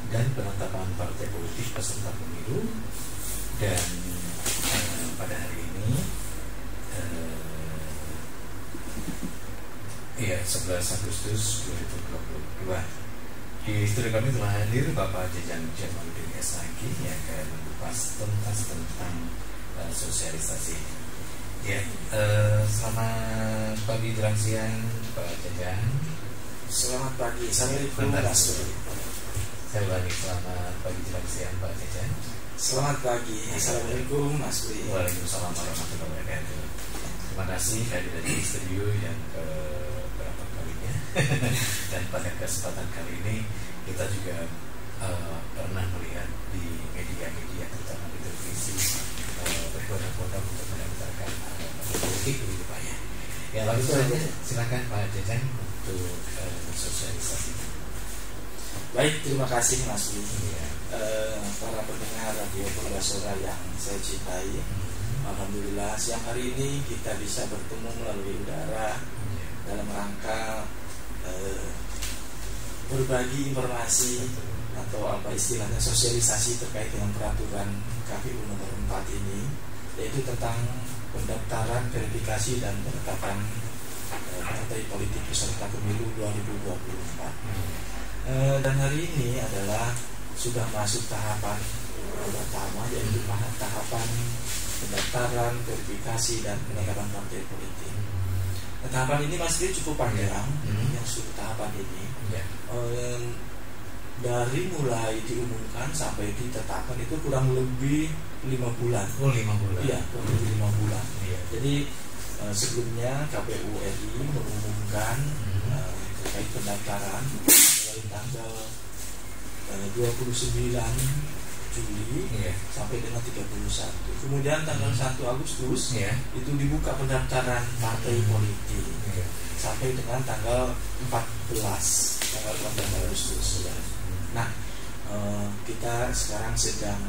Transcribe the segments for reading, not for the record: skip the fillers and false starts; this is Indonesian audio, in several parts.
dan penetapan partai politik peserta pemilu. Dan pada hari ini 11 Agustus 2022 di studio kami telah hadir Bapak Jajang Jamaluddin SAG yang akan mengupas tuntas tentang sosialisasi. Selamat pagi jelang siang Pak Jajang. Selamat pagi. Assalamualaikum. Saya ulangi, selamat pagi jelang siang Pak Jajang. Selamat pagi. Assalamualaikum Mas Bri. Waalaikumsalam warahmatullahi wabarakatuh. Terima kasih hadir di studio yang berapa kalinya. Dan pada kesempatan kali ini kita juga pernah melihat di media-media terutama di televisi berbondong-bondong untuk mendaftarkan politik begitu Pak ya. Ya langsung saja silakan Pak Jajang untuk bersosialisasi. Baik, terima kasih Mas Bri. Para pendengar Radio Purwasora yang saya cintai, alhamdulillah siang hari ini kita bisa bertemu melalui udara dalam rangka berbagi informasi atau apa istilahnya sosialisasi terkait dengan peraturan KPU nomor 4 ini, yaitu tentang pendaftaran, verifikasi dan penetapan partai politik peserta pemilu 2024. Dan hari ini adalah sudah masuk tahapan pertama, yaitu tahapan pendaftaran, verifikasi dan penetapan partai politik. Tahapan ini masih cukup panjang, yang sudah tahapan ini. Dari mulai diumumkan sampai ditetapkan itu kurang lebih 5 bulan. Oh, 5 bulan. Iya, kurang lebih 5 bulan. Iya. Jadi sebelumnya KPU RI mengumumkan terkait pendaftaran mulai tanggal 29 Juli sampai dengan 31. Kemudian tanggal 1 Agustus itu dibuka pendaftaran partai politik sampai dengan tanggal 14 Agustus. Nah, kita sekarang sedang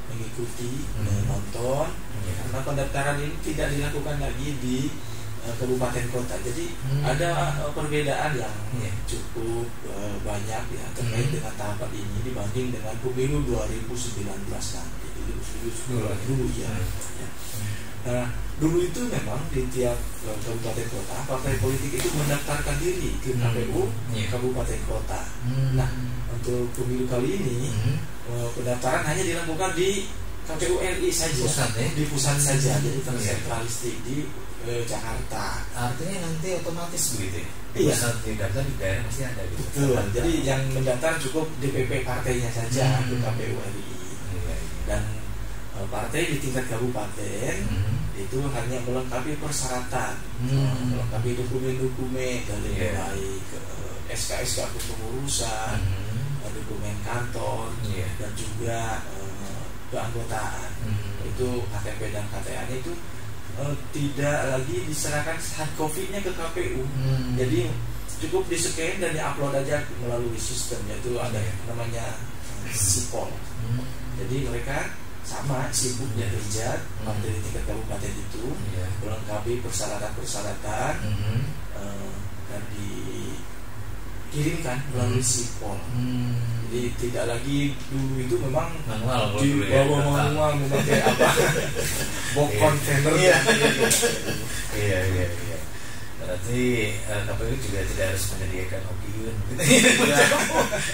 mengikuti, menonton, karena pendaftaran ini tidak dilakukan lagi di kabupaten kota. Jadi ada perbedaan yang cukup banyak ya terkait dengan tahapan ini dibanding dengan pemilu 2019 nanti. Dulu ya. Nah, dulu itu memang di tiap kabupaten kota partai politik itu mendaftarkan diri ke KPU kabupaten kota. Nah, untuk pemilu kali ini pendaftaran hanya dilakukan di KPU RI saja, di pusat saja, jadi tersentralistik di Jakarta. Artinya nanti otomatis begitu ya? Iya. Pusat daftar di daerah masih ada gitu. Betul. Jadi yang mendaftar cukup DPP partainya saja ke KPU RI. Dan partai di tingkat kabupaten itu hanya melengkapi persyaratan, melengkapi dokumen-dokumen dari mulai ke SK-SK kepengurusan, dokumen kantor, dan juga keanggotaan. Itu KTP dan KTA itu tidak lagi diserahkan hard copy-nya ke KPU. Jadi cukup di-scan dan di-upload aja melalui sistem, yaitu ada namanya Sipol. Jadi mereka sama sibuknya kerja partai di tingkat kabupaten itu melengkapi persyaratan-persyaratan dan dikirimkan melalui Sipol. Jadi tidak lagi dulu itu memang manual, manual memakai apa box container. Iya. Berarti KPU juga tidak harus menyediakan opinion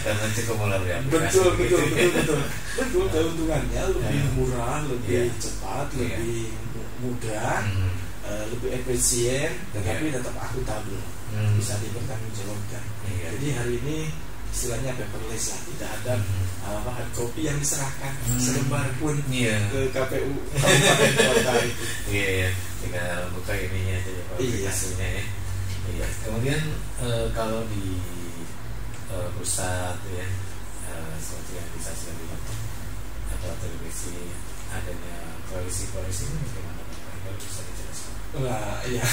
karena cukup melalui aplikasi. Betul. Keuntungannya lebih murah, lebih cepat, lebih mudah, lebih efisien, tetapi tetap akuntabel, bisa dipertanggungjawabkan. Jadi hari ini istilahnya paperless lah, tidak ada hard copy yang diserahkan selembar pun ke KPU kabupaten kota itu. Iya, tinggal buka ininya aja aplikasinya ya. Iya. Kemudian kalau di pusat ya, seperti yang disaksikan di atau televisi adanya koalisi ini bagaimana Pak? Kalau bisa dijelaskan. Iya.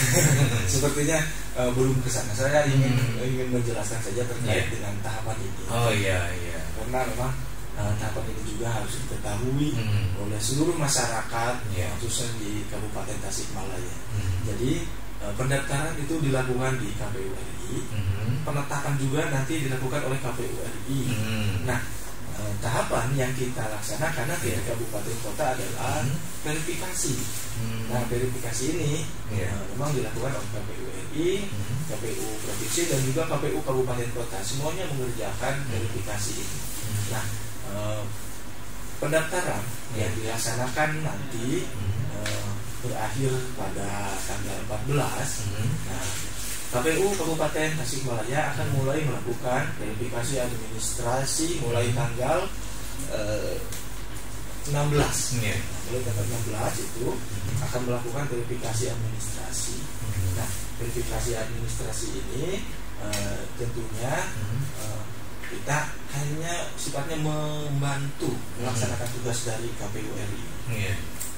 Sepertinya belum ke sana. Saya ingin menjelaskan saja terkait dengan tahapan ini. Oh iya. Karena memang tahapan ini juga harus diketahui oleh seluruh masyarakat, khususnya di Kabupaten Tasikmalaya. Jadi pendaftaran itu dilakukan di KPU RI, penetapan juga nanti dilakukan oleh KPU RI. Nah, tahapan yang kita laksanakan nanti di kabupaten kota adalah verifikasi. Nah, verifikasi ini memang dilakukan oleh KPU RI, KPU provinsi dan juga KPU kabupaten kota. Semuanya mengerjakan verifikasi ini. Nah, pendaftaran yang dilaksanakan nanti berakhir pada tanggal 14. Nah, KPU Kabupaten Tasikmalaya akan mulai melakukan verifikasi administrasi mulai tanggal 16. Mulai tanggal 16 itu akan melakukan verifikasi administrasi. Nah, verifikasi administrasi ini tentunya kita hanya sifatnya membantu melaksanakan tugas dari KPU RI.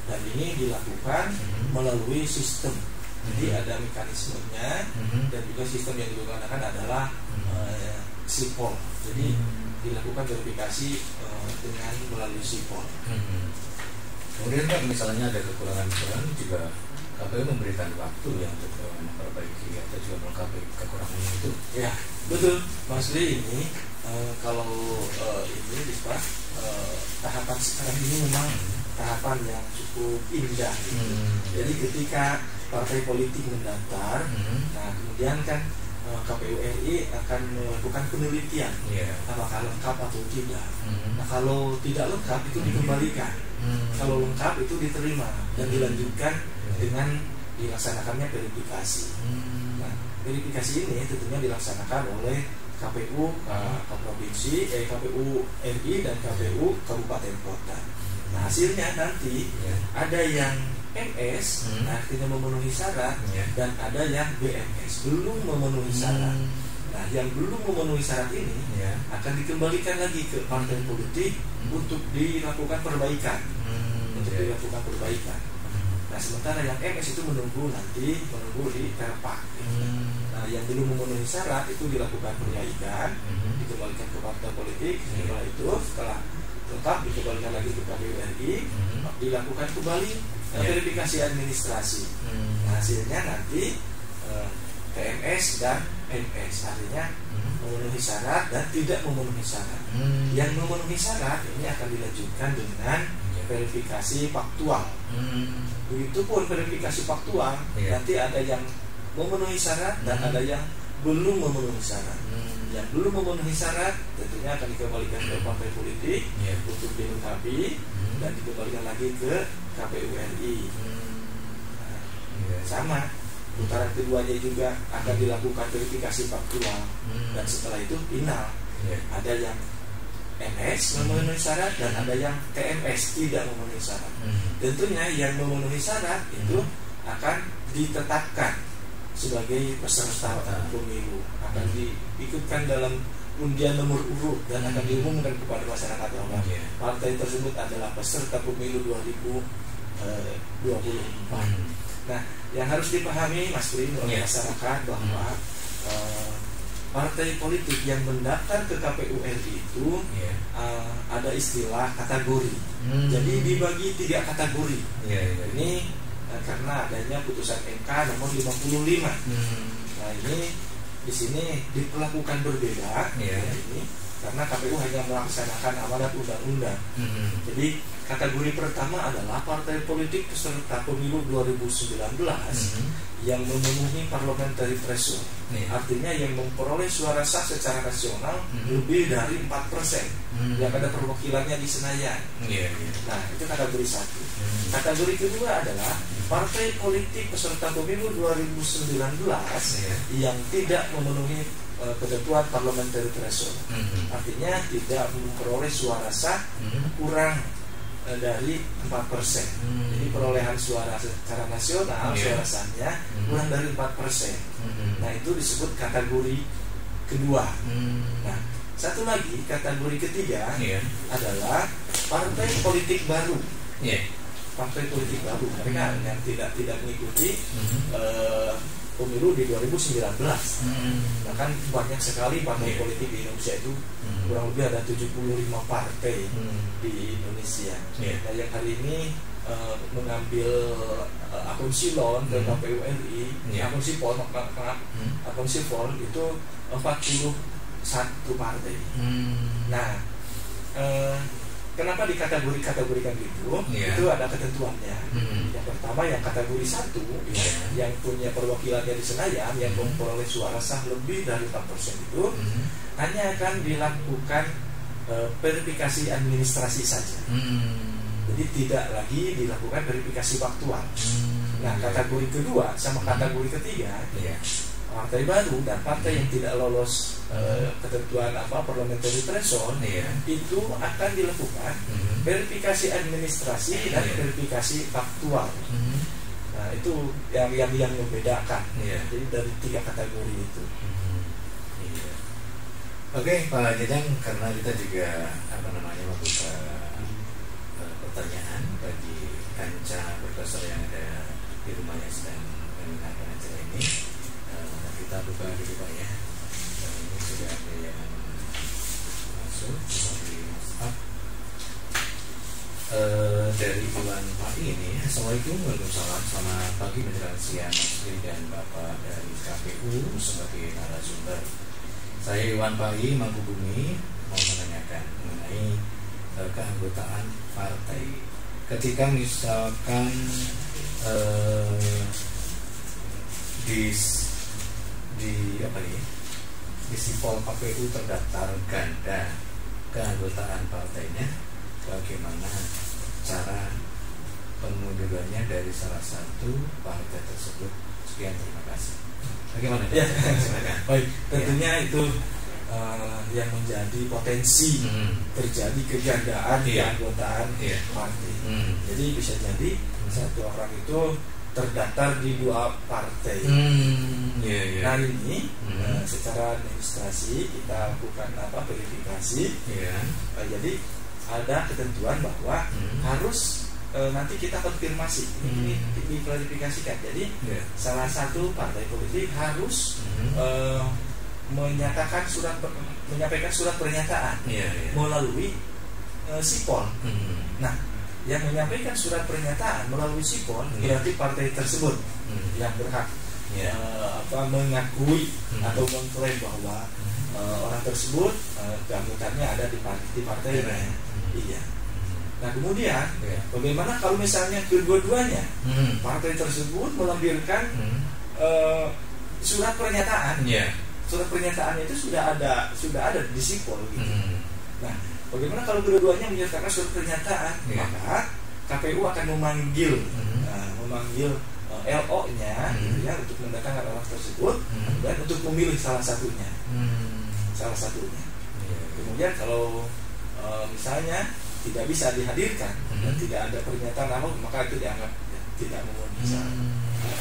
Dan ini dilakukan melalui sistem. Jadi ada mekanismenya dan juga sistem yang digunakan adalah SIPOL. Jadi dilakukan verifikasi dengan melalui SIPOL. Kemudian Pak, misalnya ada kekurangan juga KPU memberikan waktu yang untuk memperbaiki atau juga melengkapi kekurangan itu. Ya, betul. Mas Lee, ini kalau ini Pak, tahapan sekarang ini memang tahapan yang cukup indah gitu. Jadi ketika partai politik mendaftar, nah kemudian kan KPU RI akan melakukan penelitian apakah lengkap atau tidak. Nah, kalau tidak lengkap itu dikembalikan, kalau lengkap itu diterima dan dilanjutkan dengan dilaksanakannya verifikasi. Nah, verifikasi ini tentunya dilaksanakan oleh KPU provinsi, KPU RI dan KPU kabupaten kota. Nah, hasilnya nanti ada yang MS, artinya memenuhi syarat, dan ada yang BMS, belum memenuhi syarat. Nah, yang belum memenuhi syarat ini akan dikembalikan lagi ke partai politik untuk dilakukan perbaikan, Nah, sementara yang MS itu menunggu di Perpak. Nah, yang belum memenuhi syarat itu dilakukan perbaikan, dikembalikan ke partai politik. Setelah itu, setelah lengkap dikembalikan lagi ke KPU RI, dilakukan kembali verifikasi administrasi. Nah, hasilnya nanti TMS dan MS, artinya memenuhi syarat dan tidak memenuhi syarat. Yang memenuhi syarat ini akan dilanjutkan dengan verifikasi faktual. Begitupun verifikasi faktual, nanti ada yang memenuhi syarat dan ada yang belum memenuhi syarat. Yang belum memenuhi syarat tentunya akan dikembalikan ke partai politik untuk dilengkapi dan dikembalikan lagi ke KPU RI. Sama, putaran keduanya juga akan dilakukan verifikasi faktual dan setelah itu final. Ada yang MS memenuhi syarat dan ada yang TMS tidak memenuhi syarat. Tentunya yang memenuhi syarat itu akan ditetapkan sebagai peserta pemilu, akan diikutkan dalam undian nomor urut dan akan diumumkan kepada masyarakat bahwa partai tersebut adalah peserta pemilu 2024. Nah, yang harus dipahami Mas Prim oleh masyarakat bahwa partai politik yang mendaftar ke KPU RI itu ada istilah kategori. Jadi dibagi 3 kategori. Ini karena adanya putusan MK nomor 55. Nah, ini di sini diperlakukan berbeda ini karena KPU hanya melaksanakan amanat undang-undang. Jadi kategori pertama adalah partai politik peserta pemilu 2019 yang memenuhi parliamentary threshold. Artinya yang memperoleh suara sah secara nasional lebih dari 4%. Yang ada perwakilannya di Senayan. Nah, itu kategori 1. Kategori kedua adalah partai politik peserta pemilu 2019 yang tidak memenuhi ketentuan parliamentary threshold. Artinya tidak memperoleh suara sah kurang dari 4%. Jadi perolehan suara secara nasional, suara sahnya kurang dari 4%. Nah, itu disebut kategori kedua. Nah, satu lagi kategori ketiga adalah partai politik baru. Partai politik baru, mereka yang tidak mengikuti pemilu di 2019. Bahkan banyak sekali partai politik di Indonesia itu, kurang lebih ada 75 partai di Indonesia. Nah, yang hari ini mengambil akun silon ke KPU RI, akun sipol, akun sipol itu 41 partai. Nah, kenapa dikategorikan gitu? Itu ada ketentuannya. Yang pertama, yang kategori 1 yang punya perwakilannya di Senayan, yang memperoleh suara sah lebih dari 4% itu hanya akan dilakukan verifikasi administrasi saja. Jadi tidak lagi dilakukan verifikasi faktual. Nah, kategori kedua sama kategori ketiga, partai baru dan partai yang tidak lolos ketentuan parliamentary threshold, itu akan dilakukan verifikasi administrasi dan verifikasi faktual. Nah, itu yang membedakan. Jadi dari 3 kategori itu. Oke, Pak Jajang, karena kita juga membuka pertanyaan bagi kanca profesor yang ada di rumahnya sedang mendengarkan acara ini, kita buka dulu Pak ya. Ini sudah ada yang masuk dari WhatsApp dari Iwan Pati ini. Assalamualaikum, waalaikumsalam, selamat pagi menjelang siang Mas Diri dan Bapak dari KPU sebagai narasumber. Saya Iwan Pati Mangkubumi mau menanyakan mengenai keanggotaan partai. Ketika misalkan di sipol KPU terdaftar ganda keanggotaan partainya, bagaimana cara pengundurannya dari salah satu partai tersebut? Sekian, terima kasih. Bagaimana? Ya, baik. Tentunya itu yang menjadi potensi terjadi kegandaan keanggotaan partai. Jadi bisa jadi satu orang itu terdaftar di 2 partai. Nah, ini secara administrasi kita lakukan verifikasi. Jadi ada ketentuan bahwa harus nanti kita konfirmasi, ini diklarifikasikan. Jadi salah satu partai politik harus menyampaikan surat pernyataan melalui sipol. Nah, yang menyampaikan surat pernyataan melalui sipol berarti partai tersebut yang berhak mengakui atau mengklaim bahwa orang tersebut keanggotaannya ada di partainya. Iya. Nah, kemudian bagaimana kalau misalnya kedua-duanya partai tersebut melampirkan surat pernyataan? Surat pernyataannya itu sudah ada di sipol gitu. Nah, bagaimana kalau kedua-duanya menyertakan surat pernyataan? Maka KPU akan memanggil LO-nya untuk mendatangkan orang tersebut dan untuk memilih salah satunya. Kemudian kalau misalnya tidak bisa dihadirkan dan tidak ada pernyataan apa, maka itu dianggap tidak memenuhi syarat.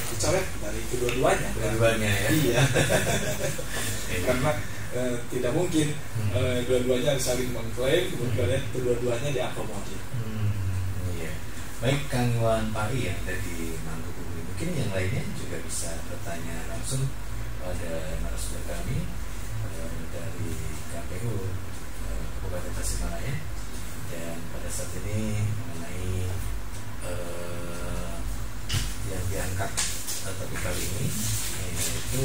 Dicoret dari kedua-duanya ya. Iya. Karena tidak mungkin dua-duanya saling mengklaim kemudian kedua-duanya diakomodir. Baik, Kang Iwan Pari yang ada di Mangkubumi, mungkin yang lainnya juga bisa bertanya langsung pada narasumber kami dari KPU Kabupaten Tasikmalaya. Dan pada saat ini mengenai yang diangkat topik kali ini, yaitu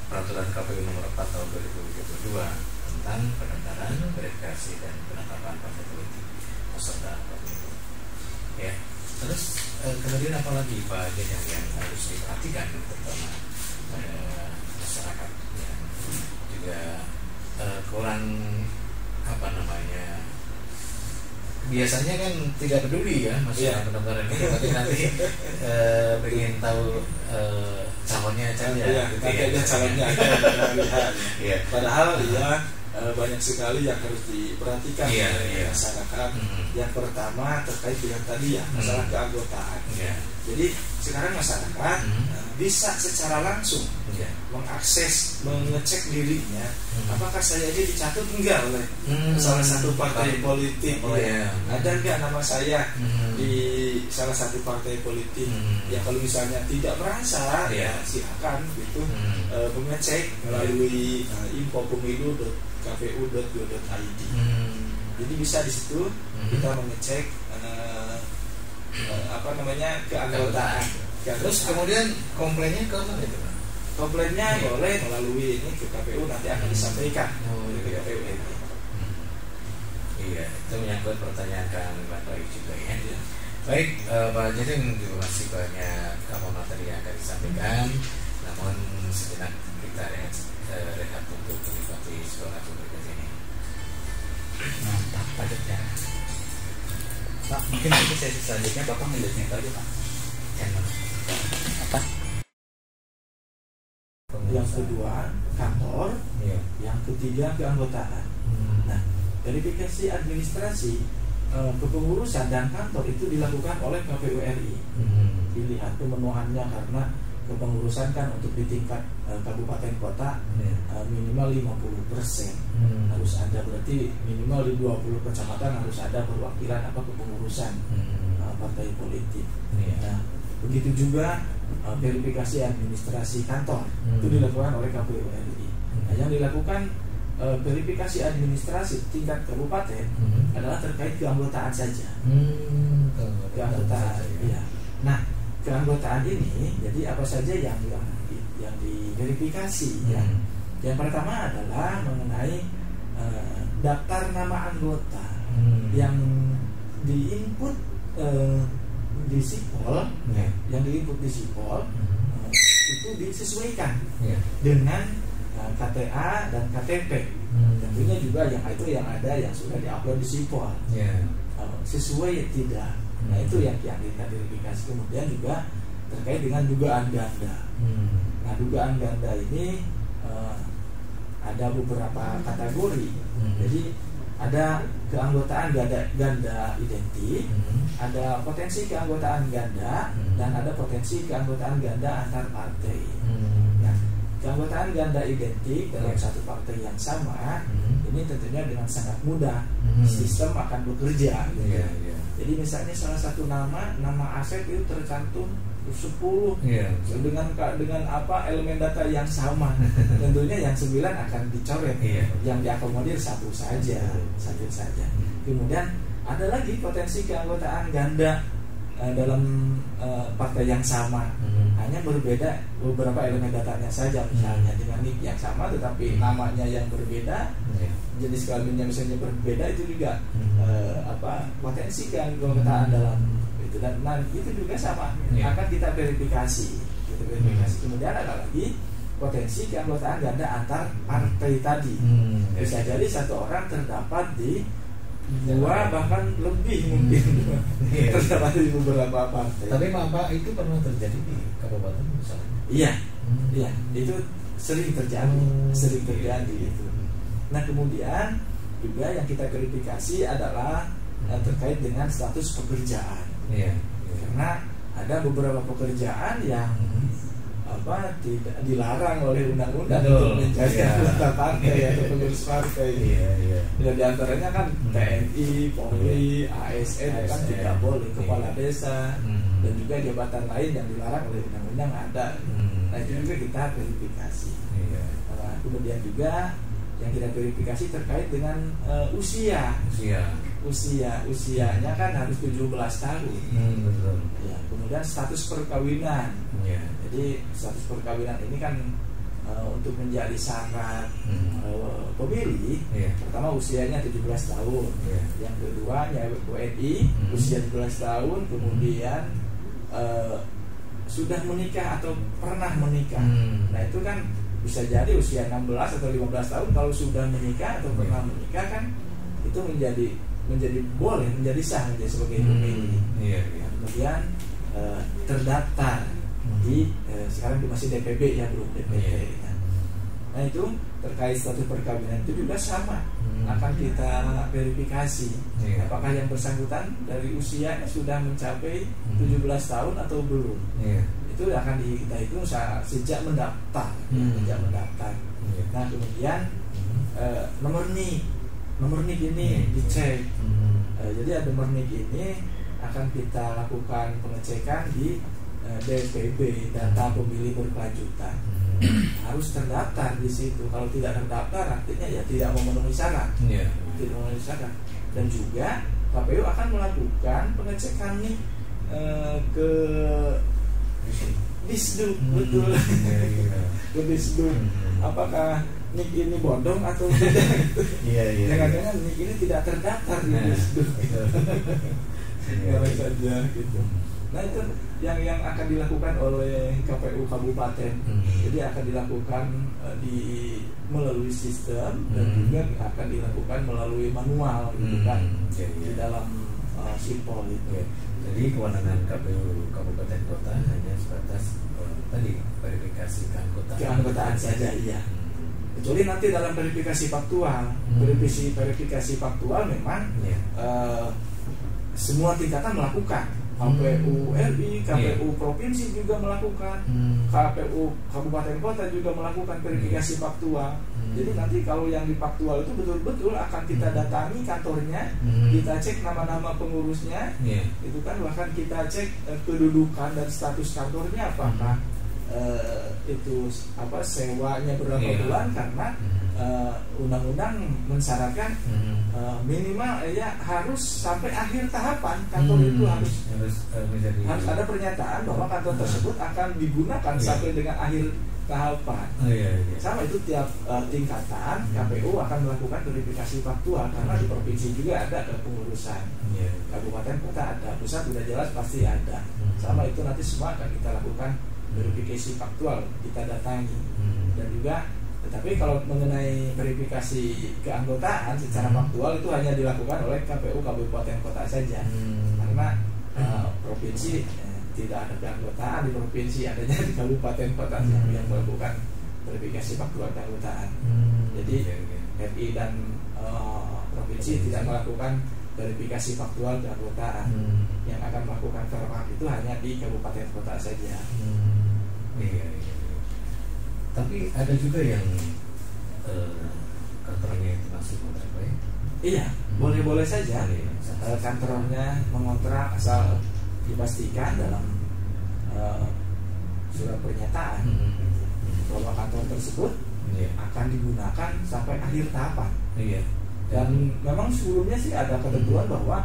peraturan KPU nomor 4 tahun 2022 tentang pendaftaran, verifikasi dan penetapan partai politik peserta pemilu. Ya, terus kemudian apa lagi Pak yang harus diperhatikan terutama pada masyarakat yang juga kurang biasanya kan tidak peduli ya masalah pendaftaran ini, tapi nanti pengen tahu calonnya aja calonnya padahal banyak sekali yang harus diperhatikan oleh masyarakat. Yang pertama terkait dengan tadi masalah keanggotaan. Jadi sekarang masyarakat bisa secara langsung mengakses, mengecek dirinya apakah saya ini dicatut enggak oleh salah satu partai politik. Ada enggak nama saya di salah satu partai politik. Ya kalau misalnya tidak merasa silakan gitu mengecek melalui info pemilu.kpu.go.id. Jadi bisa di situ kita mengecek keanggotaan. Terus kemudian komplainnya ke mana itu, Pak? Komplainnya boleh melalui ini ke KPU, nanti akan disampaikan ke KPU ini. Iya, itu menyangkut pertanyaan Kang Baik juga ya. Baik, Pak Jeding, terima kasih banyak apa materi yang akan disampaikan. Namun sejenak kita rehat untuk menikmati sebuah lagu berikut ini. Mantap Pak ya. Pak, mungkin nanti sesi selanjutnya Bapak ngelanjutin itu aja Pak. Apa? Yang kedua kantor, yang ketiga keanggotaan. Nah, verifikasi administrasi kepengurusan dan kantor itu dilakukan oleh KPU RI. Dilihat pemenuhannya, karena kepengurusan kan untuk di tingkat kabupaten kota minimal 50%. Harus ada, berarti minimal di 20 kecamatan harus ada perwakilan kepengurusan partai politik. Nah, begitu juga verifikasi administrasi kantor itu dilakukan oleh KPU RI. Nah, yang dilakukan verifikasi administrasi tingkat kabupaten adalah terkait keanggotaan saja. Keanggotaan, ya. Nah, keanggotaan ini jadi apa saja yang diverifikasi ya. Yang pertama adalah mengenai daftar nama anggota yang diinput di Sipol, yang diinput di Sipol itu disesuaikan dengan KTA dan KTP. Tentunya juga yang ada yang sudah diupload di Sipol, sesuai tidak. Nah, itu yang kita verifikasi. Kemudian juga terkait dengan dugaan ganda. Nah, dugaan ganda ini ada beberapa kategori. Jadi ada keanggotaan ganda identik, ada potensi keanggotaan ganda, dan ada potensi keanggotaan ganda antar partai. Nah, keanggotaan ganda identik dalam satu partai yang sama, ini tentunya dengan sangat mudah sistem akan bekerja. Jadi misalnya salah satu nama Asep itu tercantum 10 dengan elemen data yang sama, tentunya yang 9 akan dicoret, yang diakomodir satu saja. Kemudian ada lagi potensi keanggotaan ganda dalam partai yang sama, hanya berbeda beberapa elemen datanya saja, misalnya dengan NIK yang sama tetapi namanya yang berbeda, jenis kelaminnya misalnya berbeda, itu juga potensi keanggotaan dalam itu. Dan itu juga sama akan kita verifikasi. Kemudian ada lagi potensi keanggotaan ganda antar partai tadi. Bisa jadi satu orang terdapat di 2 bahkan lebih mungkin terdapat di beberapa partai. Tapi Pak, itu pernah terjadi di kabupaten misalnya? Iya, itu sering terjadi itu. Nah, kemudian juga yang kita verifikasi adalah terkait dengan status pekerjaan. Karena ada beberapa pekerjaan yang tidak dilarang oleh undang-undang untuk menjadi anggota partai atau pengurus partai. Dan diantaranya kan TNI, Polri, ASN kan tidak boleh, kepala desa, dan juga jabatan lain yang dilarang oleh undang-undang ada. Nah, itu juga kita verifikasi. Kemudian juga yang kita verifikasi terkait dengan usianya kan harus 17 tahun. Ya, kemudian status perkawinan. Jadi status perkawinan ini kan untuk menjadi syarat pemilih, pertama usianya 17 tahun. Yang kedua WNI usia 17 tahun, kemudian sudah menikah atau pernah menikah. Nah, itu kan bisa jadi usia 16 atau 15 tahun kalau sudah menikah atau pernah menikah, kan itu menjadi boleh, menjadi sah menjadi sebagai pemilih. Kemudian terdaftar di sekarang masih DPP ya, belum DPP. Nah, itu terkait status perkawinan itu juga sama, akan kita verifikasi apakah yang bersangkutan dari usianya sudah mencapai 17 tahun atau belum. Itu akan kita hitung sejak mendaftar. Nah, kemudian nomor NIK ini dicek. Jadi ada nomor NIK ini akan kita lakukan pengecekan di DPP, data pemilih berkelanjutan. Harus terdaftar di situ. Kalau tidak terdaftar artinya ya tidak memenuhi syarat. Tidak memenuhi syarat. Dan juga KPU akan melakukan pengecekan nih ke Disduk, betul. Ke Disduk. Apakah NIK ini bodong atau tidak? Jangan-jangan NIK ini tidak terdaftar di Disduk. Boleh saja gitu. Nah itu yang akan dilakukan oleh KPU kabupaten. Jadi akan dilakukan melalui sistem dan juga akan dilakukan melalui manual gitu kan di dalam sipol itu. Jadi kewenangan KPU kabupaten kota hanya sebatas tadi verifikasi keanggotaan saja, iya. Kecuali nanti dalam verifikasi faktual, verifikasi faktual memang semua tingkatan melakukan. KPU RI, KPU provinsi juga melakukan, KPU kabupaten kota juga melakukan verifikasi faktual. Jadi nanti kalau yang di faktual itu betul-betul akan kita datangi kantornya, kita cek nama-nama pengurusnya, itu kan, bahkan kita cek kedudukan dan status kantornya apakah itu sewanya berapa bulan, karena undang-undang mensyaratkan minimal harus sampai akhir tahapan kantor itu harus ada pernyataan bahwa kantor tersebut akan digunakan sampai dengan akhir tahapan. Sama itu tiap tingkatan KPU akan melakukan verifikasi faktual, karena di provinsi juga ada kepengurusan, kabupaten kota ada, pusat sudah jelas pasti ada. Sama itu nanti semua akan kita lakukan verifikasi faktual, kita datangi. Dan juga tetapi kalau mengenai verifikasi keanggotaan secara faktual itu hanya dilakukan oleh KPU kabupaten kota saja, karena provinsi tidak ada keanggotaan di provinsi, adanya di kabupaten kota yang melakukan verifikasi faktual keanggotaan. Jadi RI dan provinsi tidak melakukan verifikasi faktual keanggotaan. Yang akan melakukan verifak itu hanya di kabupaten kota saja. Tapi ada juga yang kantornya itu masih kontrak, ya? Iya, boleh-boleh saja. Kantornya mengontrak asal dipastikan dalam surat pernyataan bahwa kantor tersebut akan digunakan sampai akhir tahapan. Dan memang sebelumnya sih ada ketentuan bahwa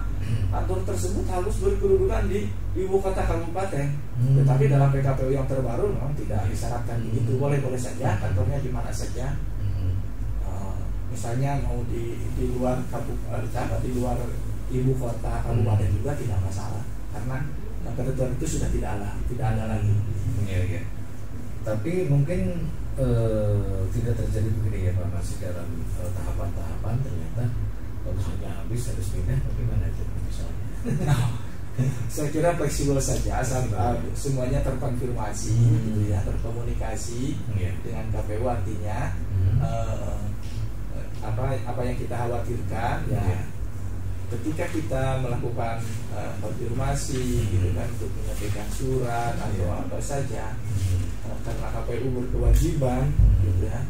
kantor tersebut harus berkedudukan di ibu kota kabupaten. Tetapi dalam PKPU yang terbaru memang tidak disyaratkan begitu. Boleh-boleh saja kantornya di mana saja. Misalnya mau di luar di luar ibu kota kabupaten juga tidak masalah, karena ketentuan itu sudah tidak ada lagi. Tapi mungkin tidak terjadi begini ya Pak, masih dalam tahapan-tahapan ternyata waktunya habis harus pindah, bagaimana itu misalnya? Saya kira fleksibel saja asal semuanya terkonfirmasi, gitu ya, terkomunikasi dengan KPU, artinya apa yang kita khawatirkan ya. Ketika kita melakukan konfirmasi gitu kan, untuk menyampaikan surat atau apa saja, karena KPU berkewajiban gitu ya,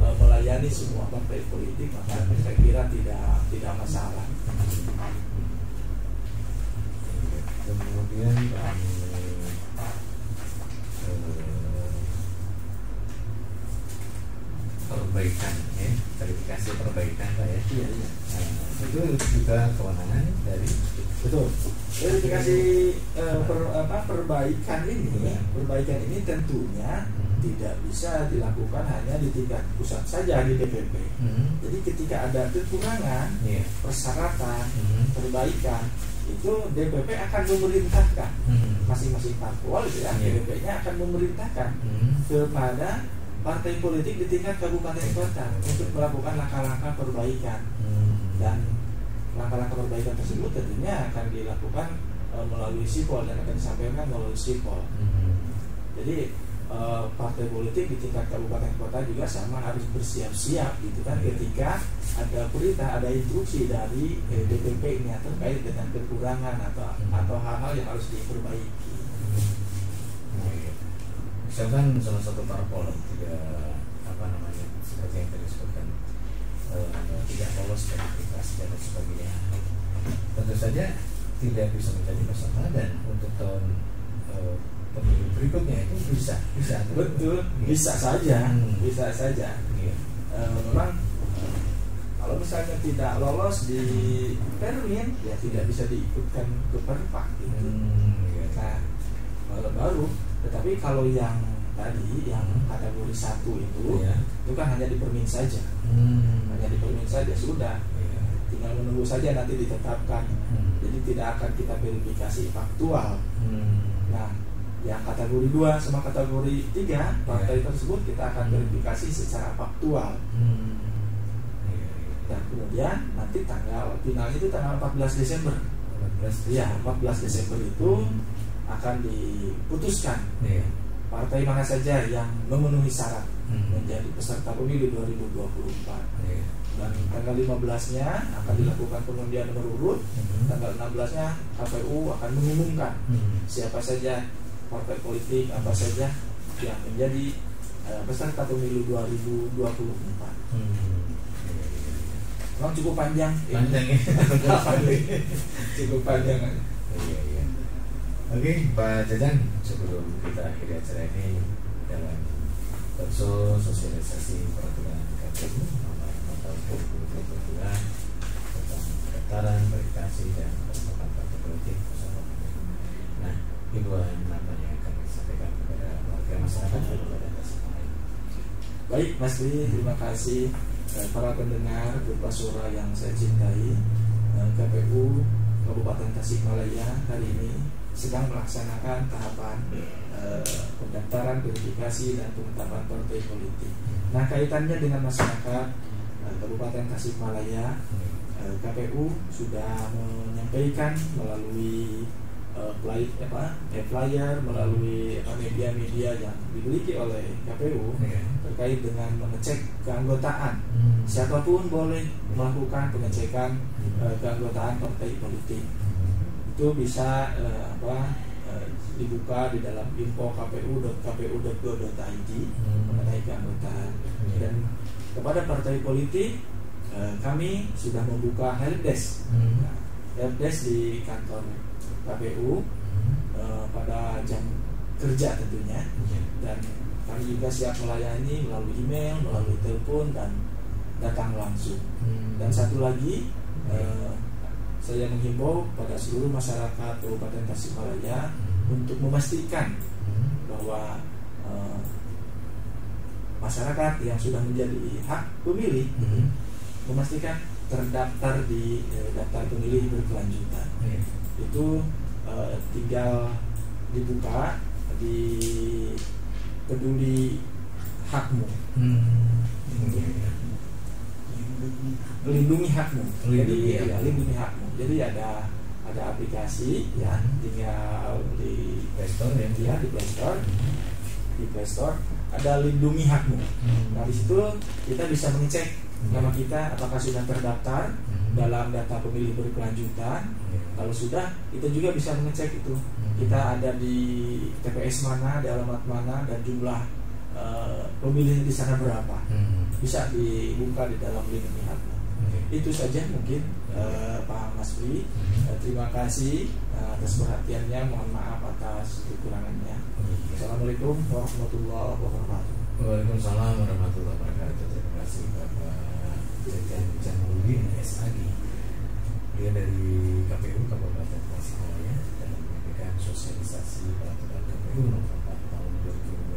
melayani semua partai politik, maka saya kira tidak masalah. Kemudian perbaikan, verifikasi perbaikan Pak ya. Iya. Itu juga kewenangan dari verifikasi perbaikan ini tentunya tidak bisa dilakukan hanya di tingkat pusat saja di DPP. Jadi ketika ada kekurangan persyaratan perbaikan, itu DPP akan memerintahkan masing-masing parpol ya, DPP-nya akan memerintahkan kepada partai politik di tingkat kabupaten kota untuk melakukan langkah-langkah perbaikan. Dan langkah-langkah perbaikan tersebut tentunya akan dilakukan melalui sipol dan akan disampaikan melalui sipol. Jadi partai politik di tingkat kabupaten kota juga sama harus bersiap-siap gitu kan, ketika ada perintah, ada instruksi dari DPP-nya terkait dengan kekurangan atau hal-hal yang harus diperbaiki. Misalkan salah satu parpol seperti yang tadi disebutkan tidak lolos verifikasi dan sebagainya, tentu saja tidak bisa menjadi masalah, dan untuk tahun pemilu berikutnya itu bisa betul bisa saja. Memang Kalau misalnya tidak lolos di Permin, ya tidak bisa diikutkan ke Perpak gitu. Nah, baru. Tetapi kalau yang tadi, yang kategori 1 itu kan hanya di Permin saja, hanya di Permin saja sudah. Tinggal menunggu saja nanti ditetapkan. Jadi tidak akan kita verifikasi faktual. Nah, yang kategori 2 sama kategori 3 partai tersebut kita akan verifikasi secara faktual. Dan kemudian nanti tanggal finalnya itu tanggal 14 Desember. Ya, 14 Desember itu akan diputuskan partai mana saja yang memenuhi syarat menjadi peserta pemilu 2024. Dan tanggal 15-nya akan dilakukan pengundian nomor urut. Tanggal 16-nya KPU akan mengumumkan siapa saja partai politik apa saja yang menjadi peserta pemilu 2024. Memang cukup panjang ya. Cukup panjang. Oke, Pak Jajan, sebelum kita akhiri acara ini dalam sosialisasi peraturan KPU nomor 4 tahun 2022 tentang pendaftaran, verifikasi dan penetapan partai politik peserta pemilu. Nah, himbauan apa yang akan disampaikan kepada warga masyarakat Kabupaten Tasikmalaya? Baik, Mas Dwi, terima kasih. Para pendengar Berupa Suara yang saya cintai, KPU Kabupaten Tasikmalaya hari ini sedang melaksanakan tahapan pendaftaran, verifikasi dan penetapan partai politik. Nah, kaitannya dengan masyarakat Kabupaten Tasikmalaya, KPU sudah menyampaikan melalui flyer, melalui media-media yang dimiliki oleh KPU terkait dengan mengecek keanggotaan. Siapapun boleh melakukan pengecekan keanggotaan partai politik. Itu bisa dibuka di dalam info.kpu.go.id mengenai keanggotaan. Dan kepada partai politik kami sudah membuka helpdesk. Helpdesk di kantor KPU pada jam kerja tentunya, dan kami juga siap melayani melalui email, melalui telepon dan datang langsung. Dan satu lagi, saya menghimbau pada seluruh masyarakat Kabupaten Tasikmalaya untuk memastikan bahwa masyarakat yang sudah menjadi hak pemilih memastikan terdaftar di daftar pemilih berkelanjutan. Itu tinggal dibuka di peduli hakmu, lindungi hakmu. Lindungi hakmu. Jadi ada aplikasi ya, tinggal di Play Store ya, di Play Store ada lindungi hakmu. Nah, di situ kita bisa mengecek nama kita apakah sudah terdaftar dalam data pemilih berkelanjutan. Kalau sudah, kita juga bisa mengecek itu kita ada di TPS mana, di alamat mana, dan jumlah pemilih di sana berapa. Bisa dibuka di dalam lindungi hakmu. Itu saja mungkin Pak Mas Bri. Terima kasih atas perhatiannya. Mohon maaf atas kekurangannya. Assalamualaikum warahmatullahi wabarakatuh. Waalaikumsalam warahmatullahi wabarakatuh. Terima kasih Bapak Jajan Jamaludin SAG. Dia dari KPU Kabupaten Tasikmalaya dalam menyampaikan sosialisasi peraturan KPU nomor 4 tahun 2022